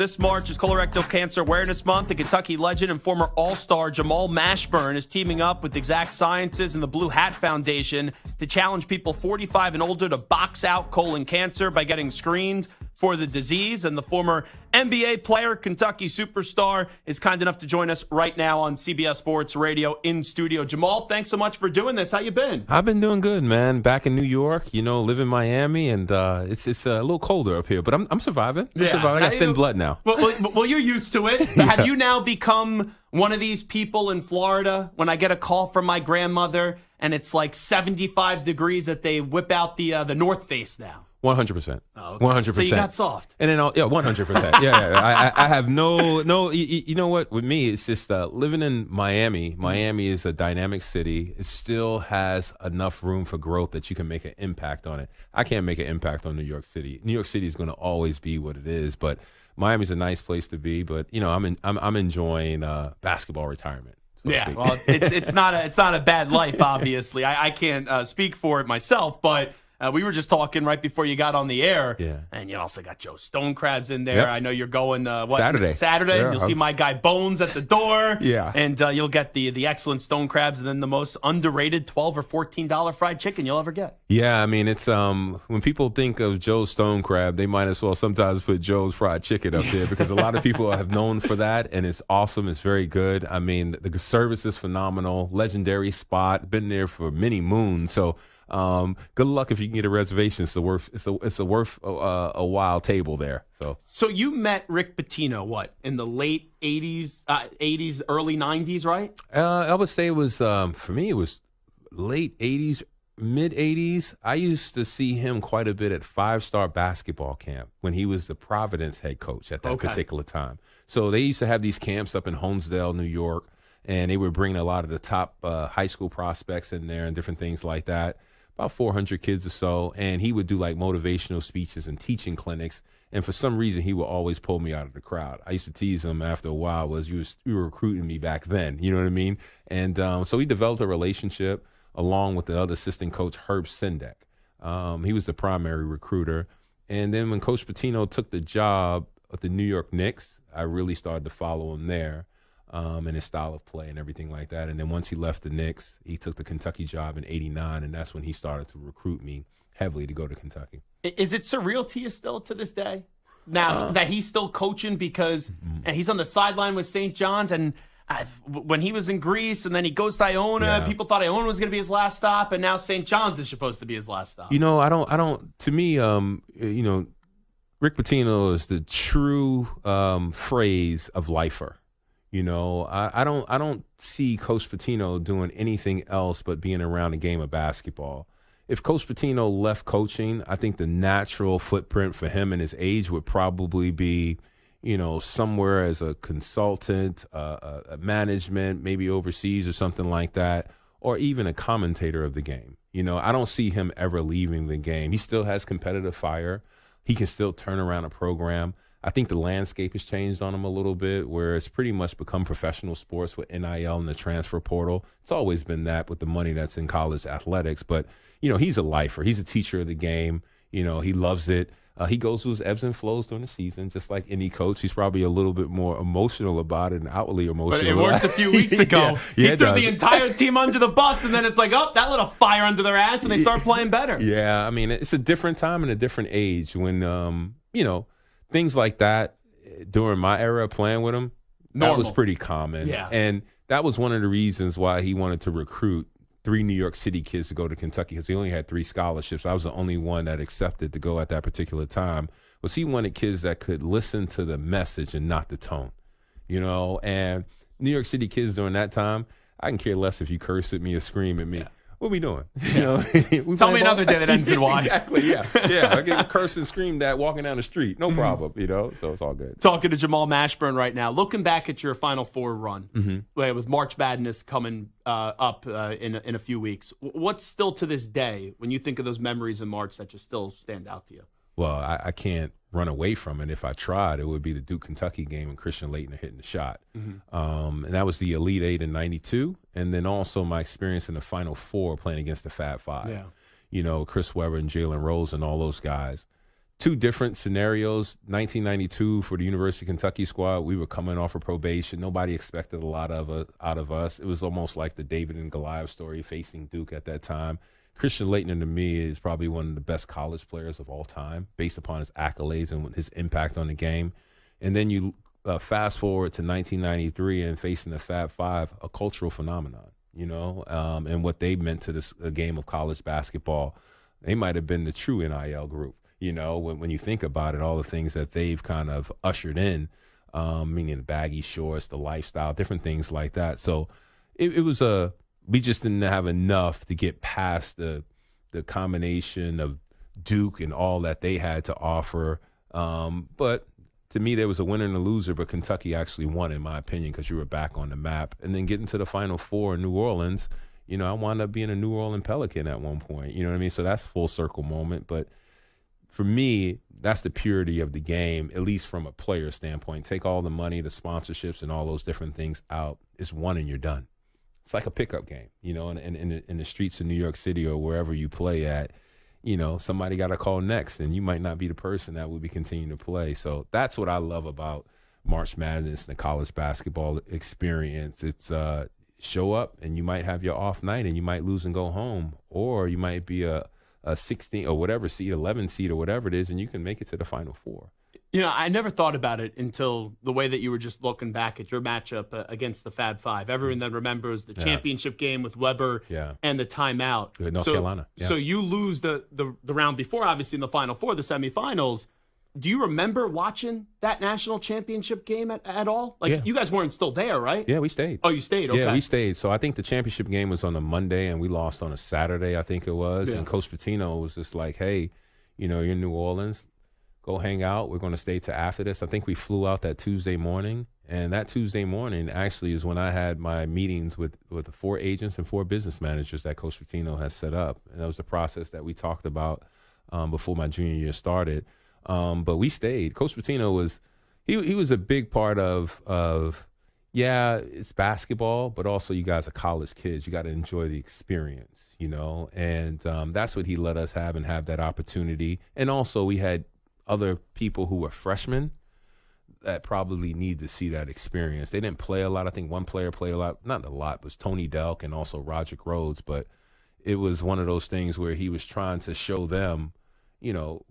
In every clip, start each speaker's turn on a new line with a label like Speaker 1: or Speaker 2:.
Speaker 1: This March is Colorectal Cancer Awareness Month. The Kentucky legend and former All-Star Jamal Mashburn is teaming up with Exact Sciences and the Blue Hat Foundation to challenge people 45 and older to box out colon cancer by getting screened for the disease. And the former NBA player, Kentucky superstar, is kind enough to join us right now on CBS Sports Radio in studio. Jamal, thanks so much for doing this. How you been?
Speaker 2: I've been doing good, man. Back in New York, live in Miami, and it's a little colder up here, but I'm surviving. I got thin blood now.
Speaker 1: Well, you're used to it. Yeah. Have you now become one of these people in Florida when I get a call from my grandmother and it's like 75 degrees that they whip out the North Face now?
Speaker 2: 100%.
Speaker 1: Oh, okay.
Speaker 2: 100%.
Speaker 1: So you got soft.
Speaker 2: And then 100%. Yeah. I have no. You know what? With me, it's just living in Miami. Miami is a dynamic city. It still has enough room for growth that you can make an impact on it. I can't make an impact on New York City. New York City is going to always be what it is, but Miami's a nice place to be. But I'm enjoying basketball retirement.
Speaker 1: Yeah, well, it's not a bad life. Obviously, I can't speak for it myself, but. We were just talking right before you got on the air, and you also got Joe Stonecrabs in there. Yep. I know you're going
Speaker 2: Saturday.
Speaker 1: Yeah, you'll see my guy Bones at the door.
Speaker 2: Yeah,
Speaker 1: and you'll get the excellent Stonecrabs, and then the most underrated $12 or $14 fried chicken you'll ever get.
Speaker 2: Yeah, I mean it's when people think of Joe Stonecrab, they might as well sometimes put Joe's fried chicken up there because a lot of people have known for that, and it's awesome. It's very good. I mean the service is phenomenal. Legendary spot. Been there for many moons. So. Good luck if you can get a reservation. It's a worth a while table there.
Speaker 1: So you met Rick Pitino in the late 80s, early 90s, right?
Speaker 2: I would say it was for me. It was late 80s, mid 80s. I used to see him quite a bit at 5-Star basketball camp when he was the Providence head coach at that particular time. So they used to have these camps up in Holmesdale, New York, and they would bring a lot of the top high school prospects in there and different things like that. About 400 kids or so, and he would do like motivational speeches and teaching clinics. And for some reason, he would always pull me out of the crowd. I used to tease him after a while, you were recruiting me back then. You know what I mean? And so we developed a relationship along with the other assistant coach, Herb Sendek. He was the primary recruiter. And then when Coach Pitino took the job at the New York Knicks, I really started to follow him there. And his style of play and everything like that. And then once he left the Knicks, he took the Kentucky job in '89, and that's when he started to recruit me heavily to go to Kentucky.
Speaker 1: Is it surreal to you still to this day? Now that he's still coaching because he's on the sideline with St. John's, and when he was in Greece and then he goes to Iona, people thought Iona was going to be his last stop, and now St. John's is supposed to be his last stop.
Speaker 2: I don't, to me, Rick Pitino is the true phrase of lifer. I don't see Coach Pitino doing anything else but being around the game of basketball. If Coach Pitino left coaching, I think the natural footprint for him and his age would probably be, somewhere as a consultant, a management, maybe overseas or something like that, or even a commentator of the game. I don't see him ever leaving the game. He still has competitive fire. He can still turn around a program. I think the landscape has changed on him a little bit, where it's pretty much become professional sports with NIL and the transfer portal. It's always been that with the money that's in college athletics. But, he's a lifer. He's a teacher of the game. He loves it. He goes through his ebbs and flows during the season, just like any coach. He's probably a little bit more emotional about it and outwardly emotional.
Speaker 1: But it worked a few weeks ago. He threw the entire team under the bus, and then it's like, that lit a fire under their ass, and they start playing better.
Speaker 2: Yeah, I mean, it's a different time and a different age when, things like that during my era of playing with him, that was pretty common.
Speaker 1: Yeah.
Speaker 2: And that was one of the reasons why he wanted to recruit 3 New York City kids to go to Kentucky, because he only had 3 scholarships. I was the only one that accepted to go at that particular time. Was he wanted kids that could listen to the message and not the tone, And New York City kids during that time, I can care less if you curse at me or scream at me.
Speaker 1: Yeah.
Speaker 2: What are we doing?
Speaker 1: Tell me another day that ends in Y.
Speaker 2: Exactly, yeah. I get cursed and screamed at walking down the street. No problem, so it's all good.
Speaker 1: Talking to Jamal Mashburn right now. Looking back at your Final Four run with March Madness coming up in a few weeks, what's still to this day, when you think of those memories in March, that just still stand out to you?
Speaker 2: Well, I can't run away from it. If I tried, it would be the Duke-Kentucky game and Christian Laettner hitting the shot. And that was the Elite Eight in '92. And then also my experience in the Final Four playing against the Fab Five.
Speaker 1: Yeah.
Speaker 2: Chris Webber and Jalen Rose and all those guys. two different scenarios. 1992 for the University of Kentucky squad, we were coming off of probation. Nobody expected a lot out of us. It was almost like the David and Goliath story facing Duke at that time. Christian Laettner, to me, is probably one of the best college players of all time based upon his accolades and his impact on the game. And then you fast forward to 1993 and facing the Fab Five, a cultural phenomenon, and what they meant to this game of college basketball. They might have been the true NIL group. When you think about it, all the things that they've kind of ushered in, meaning the baggy shorts, the lifestyle, different things like that. So it was we just didn't have enough to get past the combination of Duke and all that they had to offer. But to me, there was a winner and a loser, but Kentucky actually won, in my opinion, because you were back on the map. And then getting to the Final Four in New Orleans, I wound up being a New Orleans Pelican at one point. You know what I mean? So that's a full circle moment. But for me, that's the purity of the game, at least from a player standpoint. Take all the money, the sponsorships, and all those different things out. It's one and you're done. It's like a pickup game, in the streets of New York City or wherever you play at. Somebody got to call next, and you might not be the person that will be continuing to play. So that's what I love about March Madness and the college basketball experience. It's show up, and you might have your off night, and you might lose and go home, or you might be a 16 or whatever seed, 11 seed or whatever it is, and you can make it to the Final Four.
Speaker 1: I never thought about it until the way that you were just looking back at your matchup against the Fab Five. Everyone then remembers the championship game with Weber and the timeout.
Speaker 2: North Carolina. Yeah.
Speaker 1: So you lose the round before, obviously, in the Final Four, the semifinals. Do you remember watching that national championship game at all? You guys weren't still there, right?
Speaker 2: Yeah, we stayed.
Speaker 1: Oh, you stayed? Okay.
Speaker 2: Yeah, we stayed. So I think the championship game was on a Monday, and we lost on a Saturday, I think it was. Yeah. And Coach Pitino was just like, hey, you're in New Orleans. Go hang out. We're going to stay to after this. I think we flew out that Tuesday morning. And that Tuesday morning actually is when I had my meetings with the 4 agents and 4 business managers that Coach Pitino has set up. And that was the process that we talked about before my junior year started. But we stayed. Coach Pitino was he was a big part of it's basketball, but also you guys are college kids. You got to enjoy the experience, and that's what he let us have and have that opportunity. And also we had other people who were freshmen that probably need to see that experience. They didn't play a lot. I think one player played a lot, not a lot, was Tony Delk and also Roderick Rhodes. But it was one of those things where he was trying to show them,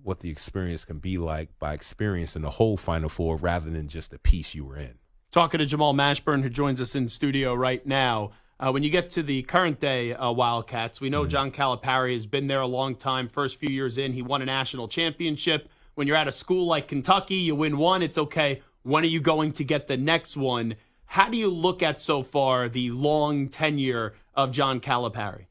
Speaker 2: what the experience can be like by experiencing the whole Final Four rather than just the piece you were in.
Speaker 1: Talking to Jamal Mashburn, who joins us in studio right now. When you get to the current day Wildcats, we know John Calipari has been there a long time. First few years in, he won a national championship. When you're at a school like Kentucky, you win one, it's okay. When are you going to get the next one? How do you look at so far the long tenure of John Calipari?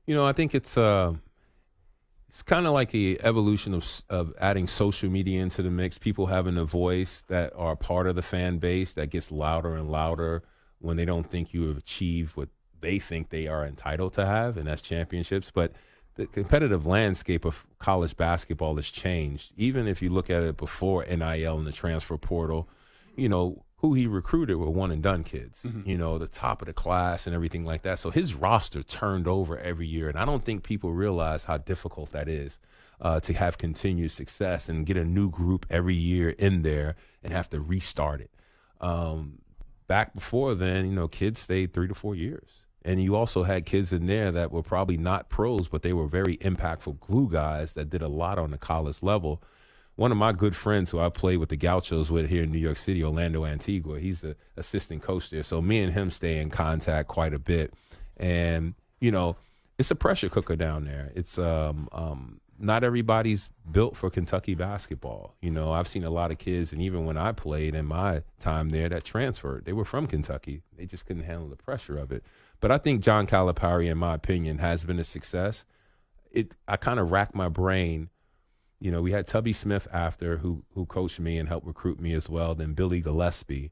Speaker 2: I think it's kind of like the evolution of adding social media into the mix. People having a voice that are part of the fan base that gets louder and louder when they don't think you have achieved what they think they are entitled to have, and that's championships. But the competitive landscape of college basketball has changed. Even if you look at it before NIL and the transfer portal, who he recruited were one-and-done kids, the top of the class and everything like that. So his roster turned over every year, and I don't think people realize how difficult that is to have continued success and get a new group every year in there and have to restart it. Back before then, kids stayed 3 to 4 years. And you also had kids in there that were probably not pros, but they were very impactful glue guys that did a lot on the college level. One of my good friends who I played with the Gauchos with here in New York City, Orlando Antigua, he's the assistant coach there. So me and him stay in contact quite a bit. And, it's a pressure cooker down there. It's not everybody's built for Kentucky basketball. I've seen a lot of kids, and even when I played in my time there, that transferred. They were from Kentucky. They just couldn't handle the pressure of it. But I think John Calipari, in my opinion, has been a success. I kind of racked my brain. We had Tubby Smith after, who coached me and helped recruit me as well, then Billy Gillespie.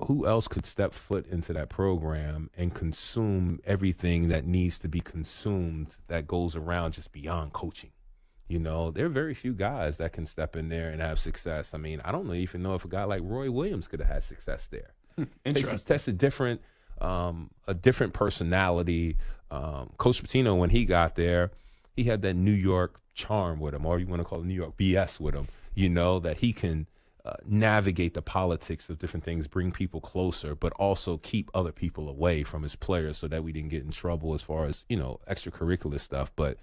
Speaker 2: Who else could step foot into that program and consume everything that needs to be consumed that goes around just beyond coaching? There are very few guys that can step in there and have success. I mean, I don't even know if a guy like Roy Williams could have had success there.
Speaker 1: Interesting.
Speaker 2: That's a different personality. Coach Pitino, when he got there, he had that New York charm with him, or you want to call it New York BS with him, that he can navigate the politics of different things, bring people closer, but also keep other people away from his players so that we didn't get in trouble as far as, extracurricular stuff. But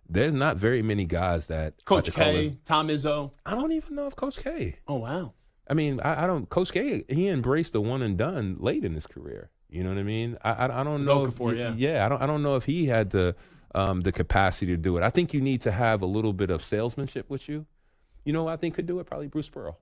Speaker 2: there's not very many guys that
Speaker 1: Coach K, Tom Izzo.
Speaker 2: I don't even know if Coach K.
Speaker 1: Oh, wow.
Speaker 2: I mean, I don't. Coach K, he embraced the one and done late in his career. You know what I mean? I don't know. I don't know if he had the capacity to do it. I think you need to have a little bit of salesmanship with you. You know who I think could do it? Probably Bruce Pearl.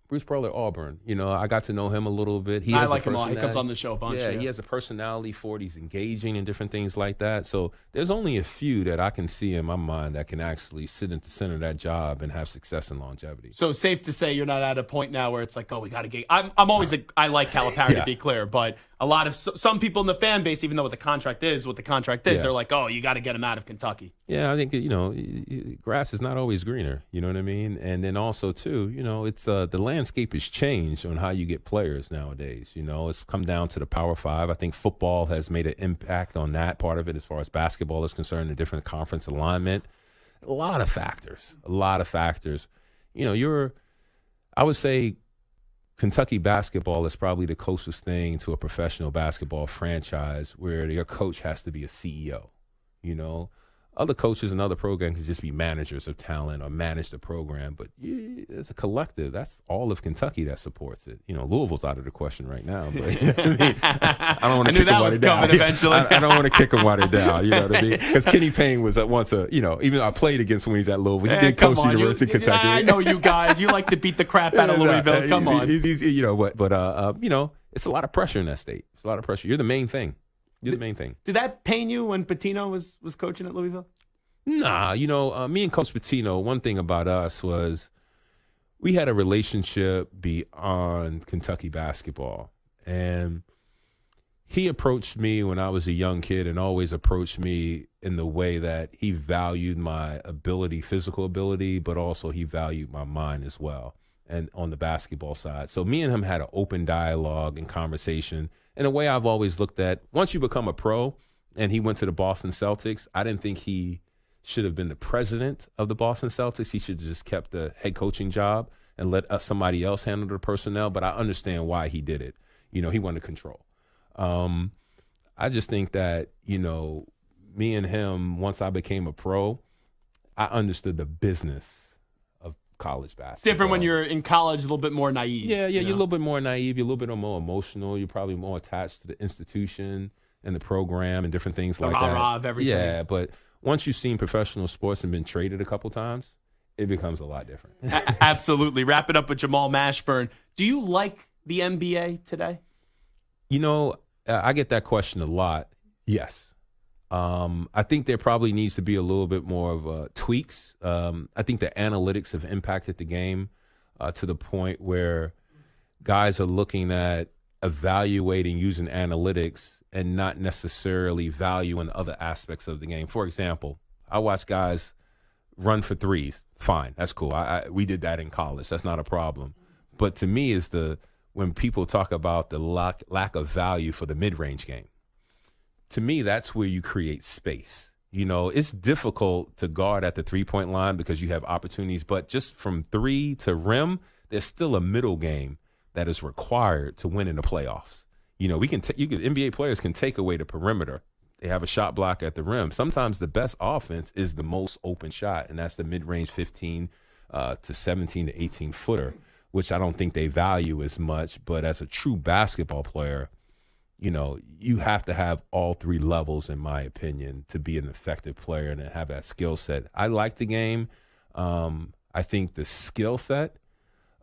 Speaker 2: Bruce Pearl at Auburn. I got to know him a little bit.
Speaker 1: I like him a lot. He comes on the show a bunch.
Speaker 2: Yeah, he has a personality for it. He's engaging and different things like that. So there's only a few that I can see in my mind that can actually sit at the center of that job and have success and longevity.
Speaker 1: So safe to say you're not at a point now where it's like, oh, we got to get. I like Calipari to be clear, but a lot of some people in the fan base, even though what the contract is, they're like, oh, you got to get him out of Kentucky.
Speaker 2: Yeah, I think grass is not always greener. You know what I mean? And then also too, it's the landscape has changed on how you get players nowadays. It's come down to the Power Five. I think football has made an impact on that part of it as far as basketball is concerned, the different conference alignment. A lot of factors. I would say Kentucky basketball is probably the closest thing to a professional basketball franchise where your coach has to be a CEO. Other coaches and other programs can just be managers of talent or manage the program, but as a collective, that's all of Kentucky that supports it. Louisville's out of the question right now, but I don't want to kick them while they're down.
Speaker 1: Eventually.
Speaker 2: I don't want to kick them while they're down. You know what I mean? Because Kenny Payne was once even though I played against when he's at Louisville, he did coach the University of Kentucky.
Speaker 1: I know you guys. You like to beat the crap out of Louisville. Come on.
Speaker 2: It's a lot of pressure in that state. It's a lot of pressure. You're the main thing. You're the main thing.
Speaker 1: Did that pain you when Pitino was coaching at Louisville?
Speaker 2: Nah, me and Coach Pitino, one thing about us was we had a relationship beyond Kentucky basketball. And he approached me when I was a young kid and always approached me in the way that he valued my ability, physical ability, but also he valued my mind as well, and on the basketball side. So me and him had an open dialogue and conversation in a way I've always looked at. Once you become a pro, and he went to the Boston Celtics, I didn't think he should have been the president of the Boston Celtics. He should have just kept the head coaching job and let somebody else handle the personnel. But I understand why he did it. He wanted control. I just think that, me and him, once I became a pro, I understood the business of college basketball.
Speaker 1: Different when you're in college, a little bit more naive.
Speaker 2: Yeah, you're a little bit more naive. You're a little bit more emotional. You're probably more attached to the institution and the program and different things like that.
Speaker 1: Of everything.
Speaker 2: Yeah, but once you've seen professional sports and been traded a couple times, it becomes a lot different.
Speaker 1: Absolutely. Wrap it up with Jamal Mashburn. Do you like the NBA today?
Speaker 2: I get that question a lot. Yes. I think there probably needs to be a little bit more of tweaks. I think the analytics have impacted the game to the point where guys are looking at evaluating using analytics and not necessarily valuing other aspects of the game. For example, I watch guys run for threes. Fine, that's cool. We did that in college. That's not a problem. But to me, is when people talk about the lack of value for the mid-range game. To me, that's where you create space. It's difficult to guard at the three-point line because you have opportunities, but just from three to rim, there's still a middle game that is required to win in the playoffs. NBA players can take away the perimeter. They have a shot block at the rim. Sometimes the best offense is the most open shot, and that's the mid-range 15 to 17 to 18 footer, which I don't think they value as much. But as a true basketball player, you have to have all three levels, in my opinion, to be an effective player and have that skill set. I like the game. I think the skill set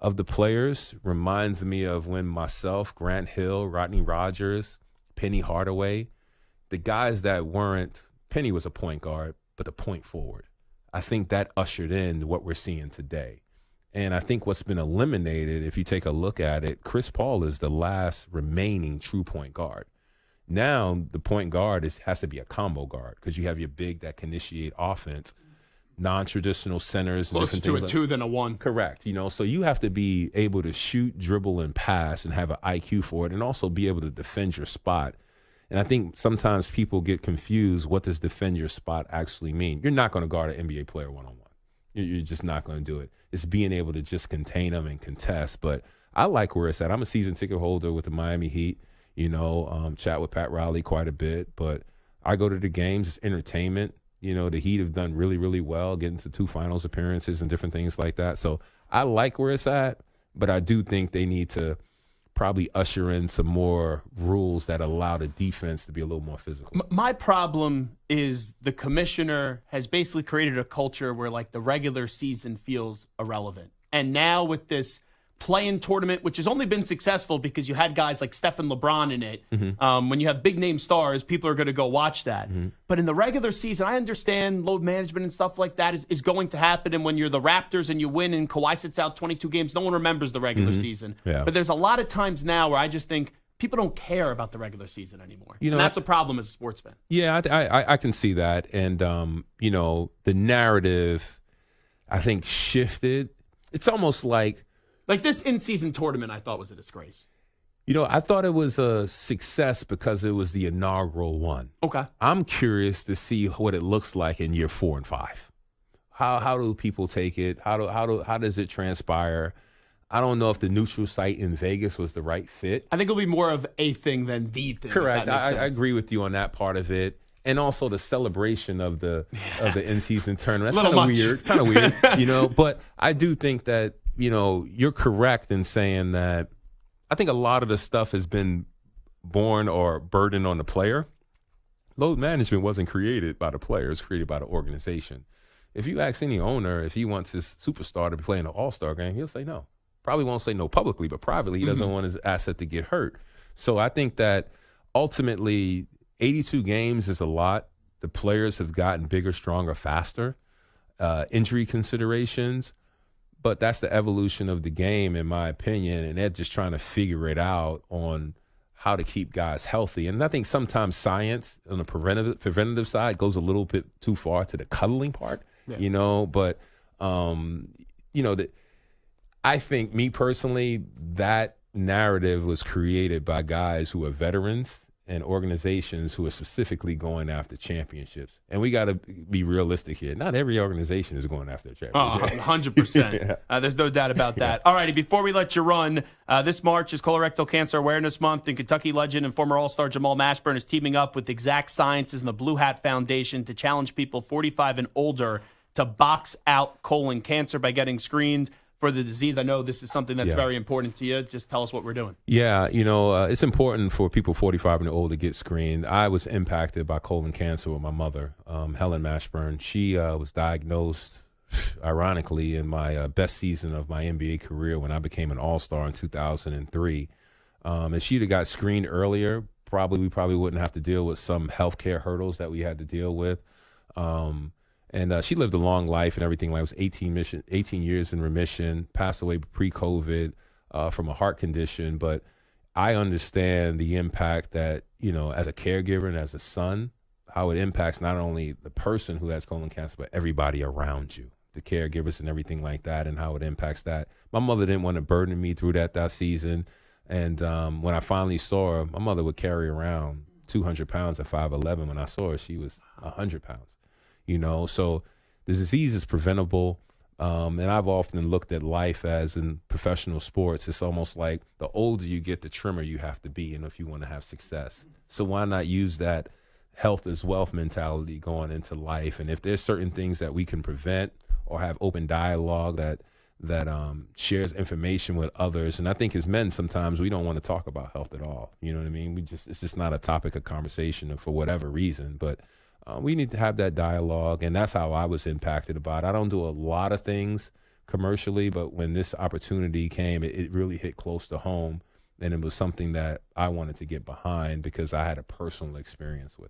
Speaker 2: of the players reminds me of when myself, Grant Hill, Rodney Rogers, Penny Hardaway, the guys that weren't, Penny was a point guard, but the point forward. I think that ushered in what we're seeing today. And I think what's been eliminated, if you take a look at it, Chris Paul is the last remaining true point guard. Now the point guard has to be a combo guard because you have your big that can initiate offense, non-traditional centers.
Speaker 1: Closer to a 2 than a 1.
Speaker 2: Correct. So you have to be able to shoot, dribble, and pass and have an IQ for it and also be able to defend your spot. And I think sometimes people get confused. What does defend your spot actually mean? You're not going to guard an NBA player one-on-one. You're just not going to do it. It's being able to just contain them and contest. But I like where it's at. I'm a season ticket holder with the Miami Heat. Chat with Pat Riley quite a bit. But I go to the games. It's entertainment. The Heat have done really, really well, getting to 2 finals appearances and different things like that. So I like where it's at, but I do think they need to probably usher in some more rules that allow the defense to be a little more physical.
Speaker 1: My problem is the commissioner has basically created a culture where, like, the regular season feels irrelevant. And now with this play-in tournament, which has only been successful because you had guys like Steph and LeBron in it. When you have big-name stars, people are going to go watch that. But in the regular season, I understand load management and stuff like that is going to happen. And when you're the Raptors and you win and Kawhi sits out 22 games, no one remembers the regular season.
Speaker 2: Yeah.
Speaker 1: But there's a lot of times now where I just think people don't care about the regular season anymore. And that's a problem as a sports fan.
Speaker 2: Yeah, I can see that. And, the narrative, I think, shifted. It's almost like
Speaker 1: this in-season tournament, I thought was a disgrace.
Speaker 2: I thought it was a success because it was the inaugural one.
Speaker 1: Okay.
Speaker 2: I'm curious to see what it looks like in year 4 and 5. How do people take it? How does it transpire? I don't know if the neutral site in Vegas was the right fit.
Speaker 1: I think it'll be more of a thing than the thing.
Speaker 2: Correct. I agree with you on that part of it. And also the celebration of the in-season tournament. That's kind of weird. But I do think that, you're correct in saying that I think a lot of the stuff has been born or burdened on the player. Load management wasn't created by the player. It was created by the organization. If you ask any owner if he wants his superstar to play in an all-star game, he'll say no. Probably won't say no publicly, but privately he doesn't want his asset to get hurt. So I think that ultimately 82 games is a lot. The players have gotten bigger, stronger, faster. Injury considerations. But that's the evolution of the game, in my opinion, and they're just trying to figure it out on how to keep guys healthy. And I think sometimes science on the preventative side goes a little bit too far to the cuddling part, But, I think, me personally, that narrative was created by guys who are veterans and organizations who are specifically going after championships. And we got to be realistic here. Not every organization is going after a championship.
Speaker 1: 100%. There's no doubt about that. All righty, before we let you run, this March is Colorectal Cancer Awareness Month, and Kentucky legend and former All-Star Jamal Mashburn is teaming up with Exact Sciences and the Blue Hat Foundation to challenge people 45 and older to box out colon cancer by getting screened for the disease. I know this is something that's very important to you. Just tell us what we're doing.
Speaker 2: Yeah, it's important for people 45 and older to get screened. I was impacted by colon cancer with my mother, Helen Mashburn. She was diagnosed, ironically, in my best season of my NBA career when I became an All-Star in 2003. If she'd have got screened earlier, we probably wouldn't have to deal with some healthcare hurdles that we had to deal with. And she lived a long life and everything. Like, it was 18 years in remission, passed away pre-COVID from a heart condition. But I understand the impact that, as a caregiver and as a son, how it impacts not only the person who has colon cancer, but everybody around you, the caregivers and everything like that, and how it impacts that. My mother didn't want to burden me through that season. And when I finally saw her, my mother would carry around 200 pounds at 5'11". When I saw her, she was 100 pounds. So the disease is preventable. And I've often looked at life as in professional sports. It's almost like the older you get, the trimmer you have to be, and if you want to have success. So why not use that health is wealth mentality going into life? And if there's certain things that we can prevent or have open dialogue that shares information with others. And I think as men, sometimes we don't want to talk about health at all. You know what I mean? It's just not a topic of conversation for whatever reason. But we need to have that dialogue, and that's how I was impacted by it. I don't do a lot of things commercially, but when this opportunity came, it really hit close to home, and it was something that I wanted to get behind because I had a personal experience with it.